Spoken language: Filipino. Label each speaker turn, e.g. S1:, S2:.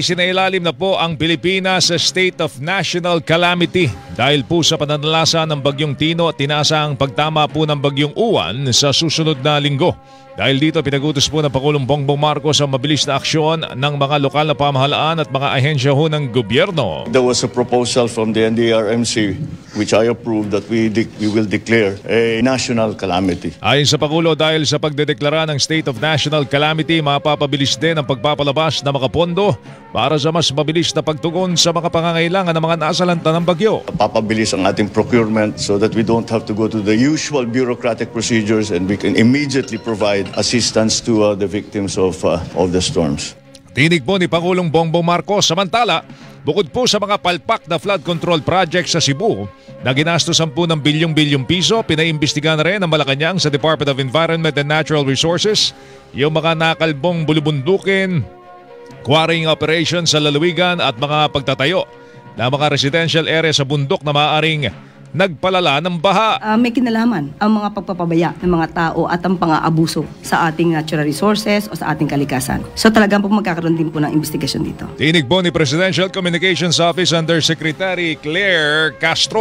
S1: Isinailalim na po ang Pilipinas sa state of national calamity dahil po sa pananalasa ng Bagyong Tino at tinasa ang pagtama po ng Bagyong Uwan sa susunod na linggo. Dahil dito pinagutos po ng Pangulong Bongbong Marcos ang mabilis na aksyon ng mga lokal na pamahalaan at mga ahensya ho ng gobyerno.
S2: There was a proposal from the NDRMC which I approved that we will declare a national calamity.
S1: Ayon sa Pangulo, dahil sa pagdedeklara ng state of national calamity, mapapabilis din ang pagpapalabas ng mga pondo para sa mas mabilis na pagtugon sa mga pangangailangan ng mga nasalanta ng bagyo.
S2: Papabilis ang ating procurement so that we don't have to go to the usual bureaucratic procedures and we can immediately provide assistance to the victims of the storms.
S1: Tinig po ni Pangulong Bongbong Marcos. Samantala, bukod po sa mga palpak na flood control project sa Cebu na ginastosan po ng bilyong-bilyong piso, pinaimbestigahan na rin ng Malacanang sa Department of Environment and Natural Resources yung mga nakalbong bulubundukin, quarrying operations sa lalawigan at mga pagtatayo na mga residential area sa bundok na maaaring nagpalala ng baha.
S3: May kinalaman ang mga pagpapabaya ng mga tao at ang pang-aabuso sa ating natural resources o sa ating kalikasan. So talagang po magkakaroon din po ng investigasyon dito.
S1: Tinig po ni Presidential Communications Office Undersecretary Claire Castro.